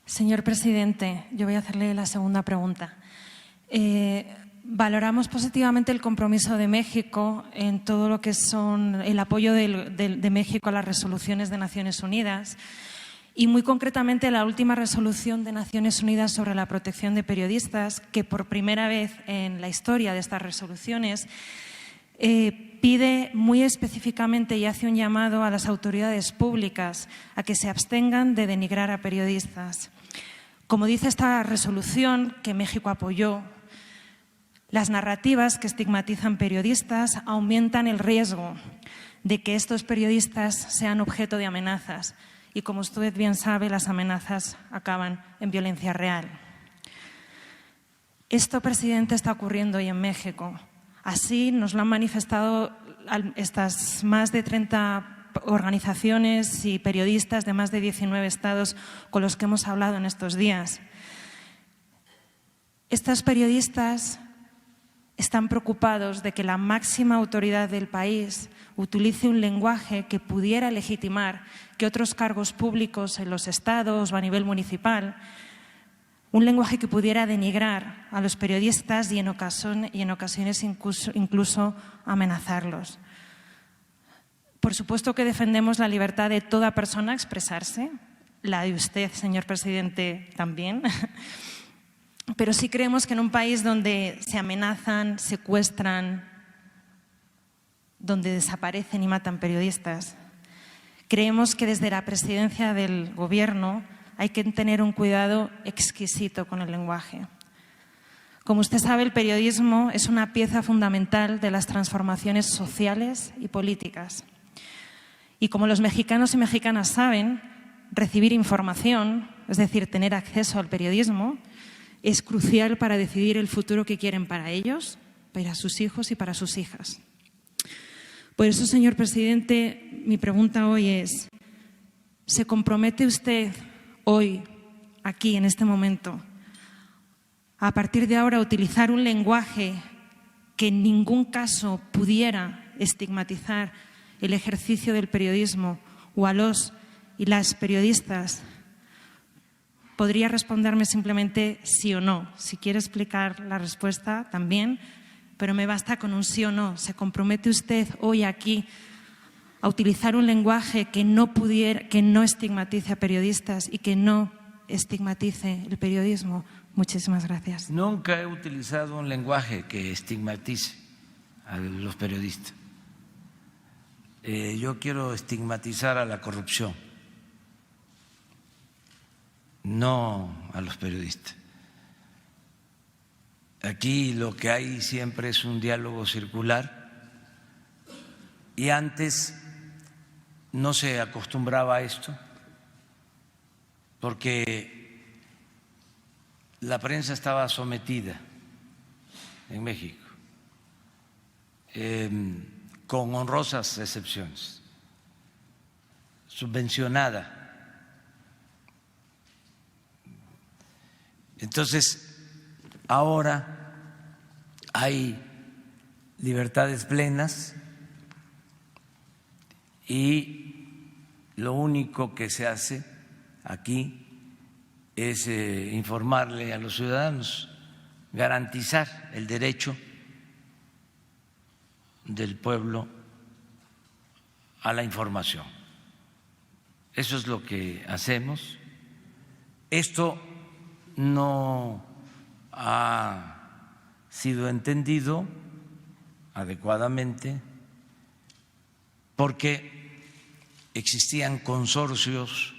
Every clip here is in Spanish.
Señor presidente, yo voy a hacerle la segunda pregunta. Valoramos positivamente el compromiso de México en todo lo que son el apoyo de México a las resoluciones de Naciones Unidas y muy concretamente la última resolución de Naciones Unidas sobre la protección de periodistas, que por primera vez en la historia de estas resoluciones pide muy específicamente y hace un llamado a las autoridades públicas a que se abstengan de denigrar a periodistas. Como dice esta resolución que México apoyó, las narrativas que estigmatizan periodistas aumentan el riesgo de que estos periodistas sean objeto de amenazas y, como usted bien sabe, las amenazas acaban en violencia real. Esto, presidente, está ocurriendo hoy en México. Así nos lo han manifestado estas más de 30 organizaciones y periodistas de más de 19 estados con los que hemos hablado en estos días. Estos periodistas están preocupados de que la máxima autoridad del país utilice un lenguaje que pudiera legitimar que otros cargos públicos en los estados o a nivel municipal, un lenguaje que pudiera denigrar a los periodistas y en ocasiones incluso amenazarlos. Por supuesto que defendemos la libertad de toda persona a expresarse, la de usted, señor presidente, también. Pero sí creemos que en un país donde se amenazan, secuestran, donde desaparecen y matan periodistas, creemos que desde la presidencia del Gobierno hay que tener un cuidado exquisito con el lenguaje. Como usted sabe, el periodismo es una pieza fundamental de las transformaciones sociales y políticas. Y como los mexicanos y mexicanas saben, recibir información, es decir, tener acceso al periodismo, es crucial para decidir el futuro que quieren para ellos, para sus hijos y para sus hijas. Por eso, señor presidente, mi pregunta hoy es, ¿se compromete usted hoy, aquí, en este momento, a partir de ahora, a utilizar un lenguaje que en ningún caso pudiera estigmatizar el ejercicio del periodismo o a los y las periodistas? Podría responderme simplemente sí o no. Si quiere explicar la respuesta, también, pero me basta con un sí o no. ¿Se compromete usted hoy aquí a utilizar un lenguaje que no estigmatice a periodistas y que no estigmatice el periodismo? Muchísimas gracias. Nunca he utilizado un lenguaje que estigmatice a los periodistas. Yo quiero estigmatizar a la corrupción, no a los periodistas. Aquí lo que hay siempre es un diálogo circular y antes no se acostumbraba a esto porque la prensa estaba sometida en México, con honrosas excepciones, subvencionada. Entonces, ahora hay libertades plenas y lo único que se hace aquí es informarle a los ciudadanos, garantizar el derecho del pueblo a la información. Eso es lo que hacemos. Esto no ha sido entendido adecuadamente porque existían consorcios,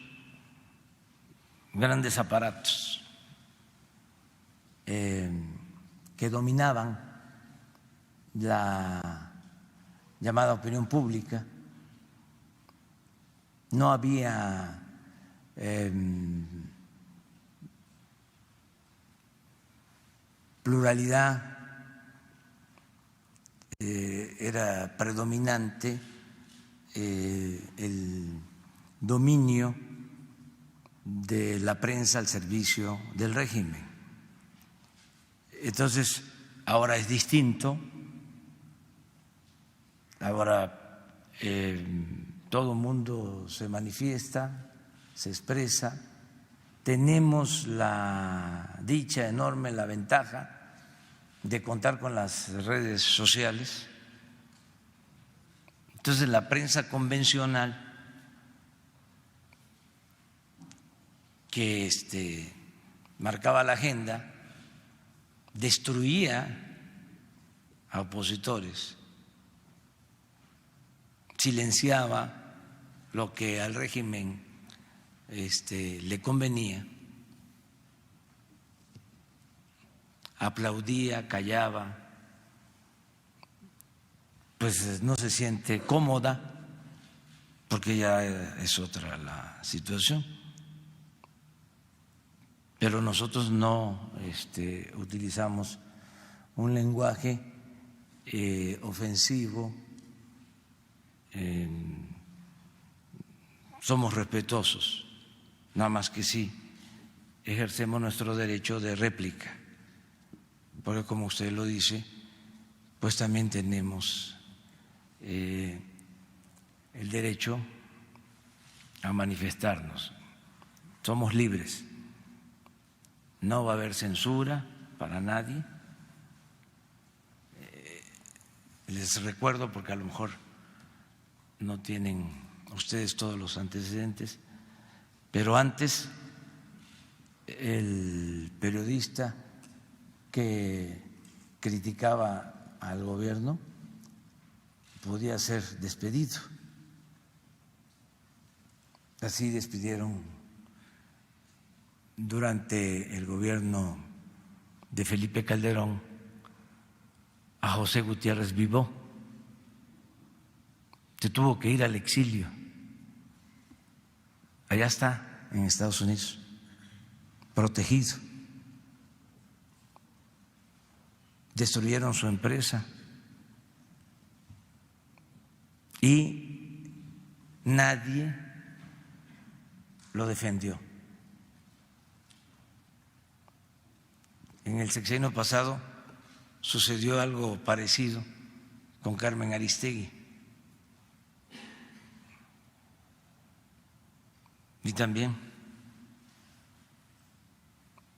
grandes aparatos que dominaban la llamada opinión pública. No había pluralidad, era predominante el dominio de la prensa al servicio del régimen. Entonces, ahora es distinto, ahora todo el mundo se manifiesta, se expresa, tenemos la dicha enorme, la ventaja de contar con las redes sociales. Entonces la prensa convencional que marcaba la agenda destruía a opositores, silenciaba lo que al régimen le convenía, aplaudía, callaba, pues no se siente cómoda porque ya es otra la situación. Pero nosotros no utilizamos un lenguaje ofensivo, somos respetuosos, nada más que sí ejercemos nuestro derecho de réplica, porque como usted lo dice, pues también tenemos el derecho a manifestarnos, somos libres, no va a haber censura para nadie. Les recuerdo, porque a lo mejor no tienen ustedes todos los antecedentes, pero antes el periodista que criticaba al gobierno podía ser despedido. Así despidieron durante el gobierno de Felipe Calderón a José Gutiérrez Vivó. Se tuvo que ir al exilio. Allá está, en Estados Unidos, protegido. Destruyeron su empresa y nadie lo defendió. En el sexenio pasado sucedió algo parecido con Carmen Aristegui. Y también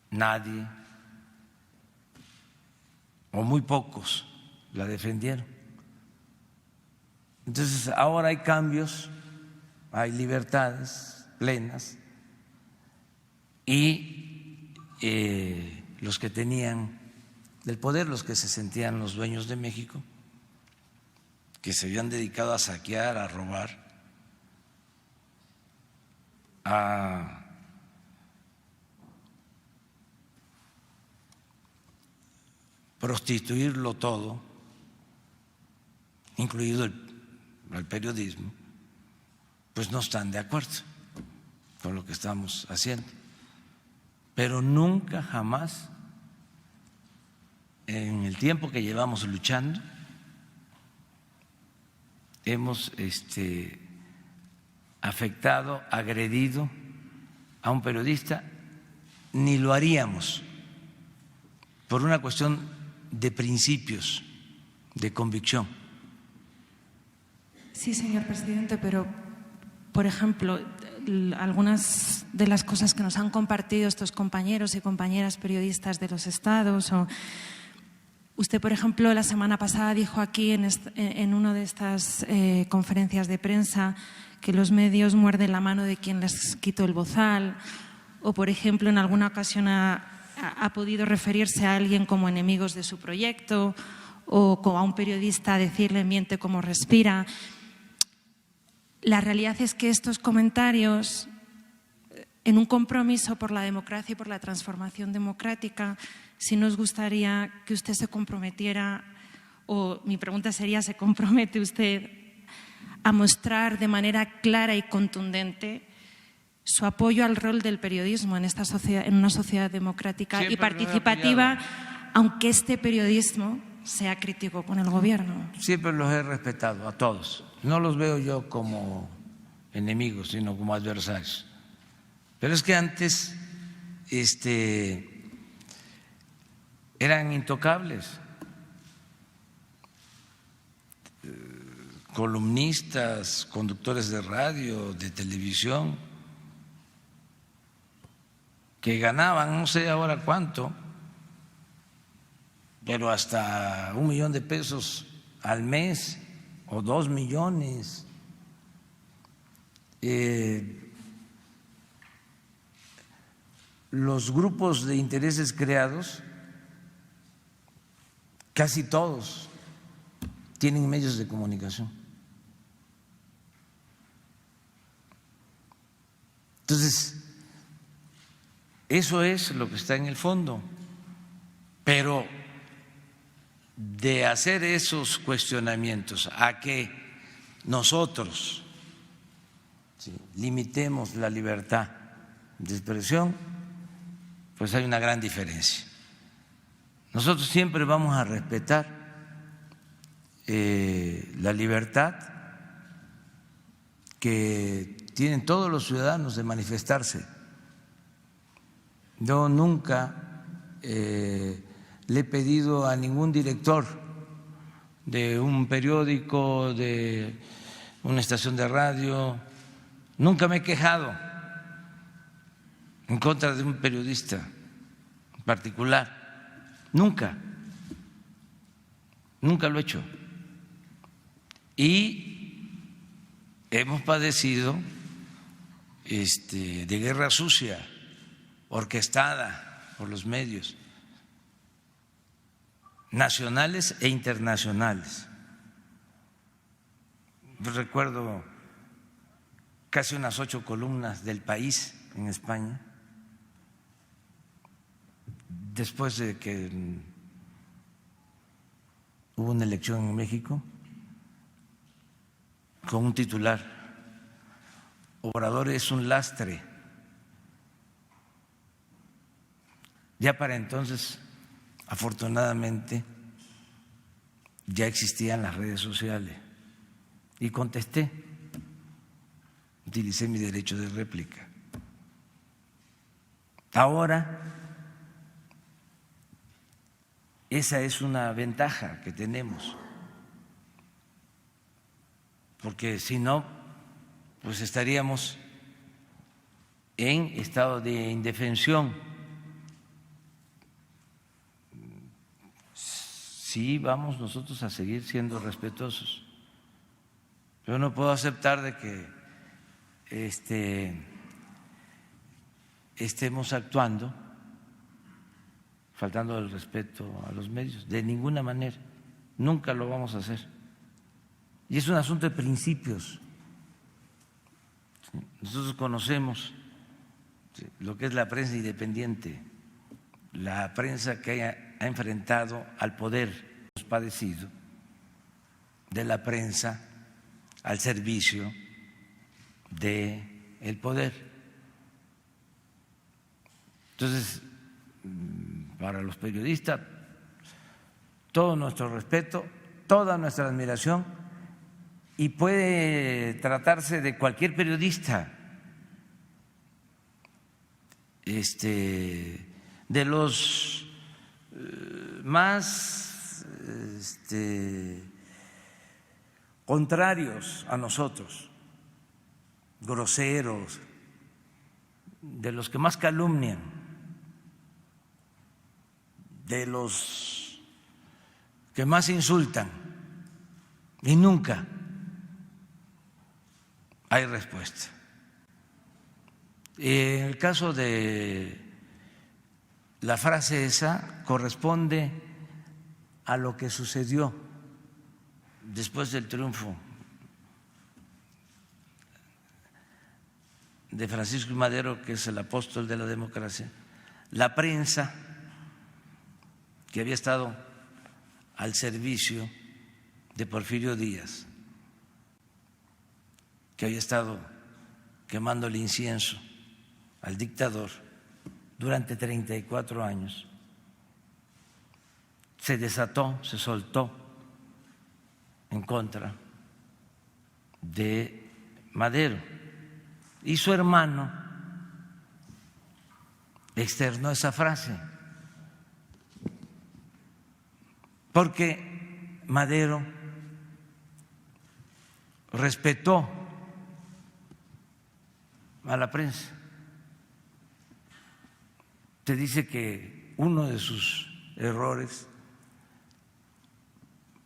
nadie o muy pocos la defendieron. Entonces ahora hay cambios, hay libertades plenas y los que tenían el poder, los que se sentían los dueños de México, que se habían dedicado a saquear, a robar, a prostituirlo todo, incluido el periodismo, pues no están de acuerdo con lo que estamos haciendo. Pero nunca, jamás, en el tiempo que llevamos luchando, hemos afectado, agredido a un periodista, ni lo haríamos por una cuestión de principios, de convicción. Sí, señor presidente, pero, por ejemplo, algunas de las cosas que nos han compartido estos compañeros y compañeras periodistas de los estados, o usted, por ejemplo, la semana pasada dijo aquí en una de estas conferencias de prensa que los medios muerden la mano de quien les quitó el bozal, o, por ejemplo, en alguna ocasión ha podido referirse a alguien como enemigos de su proyecto, o como a un periodista decirle miente como respira. La realidad es que estos comentarios, en un compromiso por la democracia y por la transformación democrática, sí nos gustaría que usted se comprometiera, o mi pregunta sería, ¿se compromete usted a mostrar de manera clara y contundente su apoyo al rol del periodismo en esta sociedad, en una sociedad democrática y participativa, aunque este periodismo sea crítico con el gobierno? Siempre los he respetado a todos. No los veo yo como enemigos, sino como adversarios. Pero es que antes eran intocables, columnistas, conductores de radio, de televisión, que ganaban no sé ahora cuánto, pero hasta $1,000,000 al mes o 2 millones. Los grupos de intereses creados, casi todos tienen medios de comunicación. Entonces, eso es lo que está en el fondo, pero de hacer esos cuestionamientos a que nosotros limitemos la libertad de expresión, pues hay una gran diferencia. Nosotros siempre vamos a respetar la libertad que tienen todos los ciudadanos de manifestarse. Yo nunca le he pedido a ningún director de un periódico, de una estación de radio, nunca me he quejado en contra de un periodista en particular, nunca lo he hecho. Y hemos padecido de guerra sucia, orquestada por los medios nacionales e internacionales. Yo recuerdo casi unas 8 columnas del País en España, después de que hubo una elección en México, con un titular: Obrador es un lastre. Ya para entonces, afortunadamente, ya existían las redes sociales y contesté, utilicé mi derecho de réplica. Ahora, esa es una ventaja que tenemos, porque si no, pues estaríamos en estado de indefensión. Sí, vamos nosotros a seguir siendo respetuosos. Yo no puedo aceptar de que estemos actuando faltando el respeto a los medios, de ninguna manera, nunca lo vamos a hacer. Y es un asunto de principios. Nosotros conocemos lo que es la prensa independiente, la prensa que ha enfrentado al poder padecido, de la prensa al servicio del poder. Entonces, para los periodistas, todo nuestro respeto, toda nuestra admiración, y puede tratarse de cualquier periodista, de los más contrarios a nosotros, groseros, de los que más calumnian, de los que más insultan, y nunca hay respuesta. En el caso de la frase esa, corresponde a lo que sucedió después del triunfo de Francisco I. Madero, que es el apóstol de la democracia. La prensa que había estado al servicio de Porfirio Díaz, que había estado quemando el incienso al dictador durante 34 años, se desató, se soltó en contra de Madero, y su hermano externó esa frase, porque Madero respetó a la prensa Usted dice que uno de sus errores,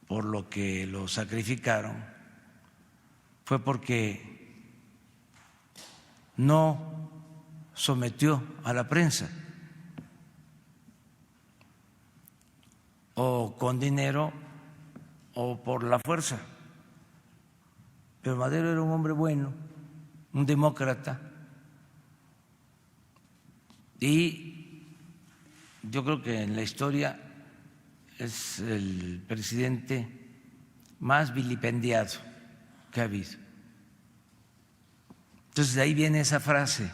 por lo que lo sacrificaron, fue porque no sometió a la prensa, o con dinero o por la fuerza. Pero Madero era un hombre bueno, un demócrata, y yo creo que en la historia es el presidente más vilipendiado que ha habido. Entonces de ahí viene esa frase,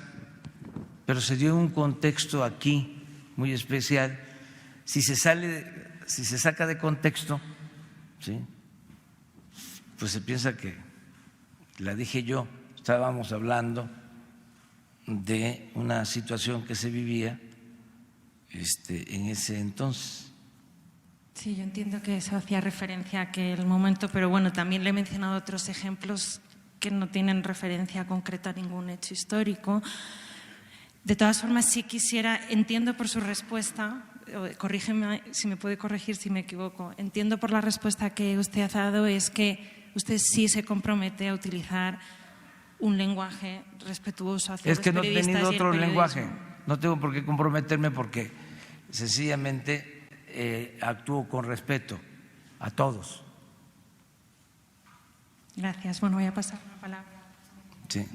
pero se dio un contexto aquí muy especial. Si se saca de contexto, ¿sí?, pues se piensa que la dije yo. Estábamos hablando de una situación que se vivía en ese entonces. Sí, yo entiendo que eso hacía referencia a aquel momento, pero bueno, también le he mencionado otros ejemplos que no tienen referencia concreta a ningún hecho histórico. De todas formas, sí quisiera, entiendo por su respuesta, corrígeme si me puede corregir si me equivoco, entiendo por la respuesta que usted ha dado es que usted sí se compromete a utilizar un lenguaje respetuoso hacia los periodistas. Es que no he tenido otro lenguaje, no tengo por qué comprometerme porque sencillamente actúo con respeto a todos. Gracias. Bueno, voy a pasar la palabra. Sí.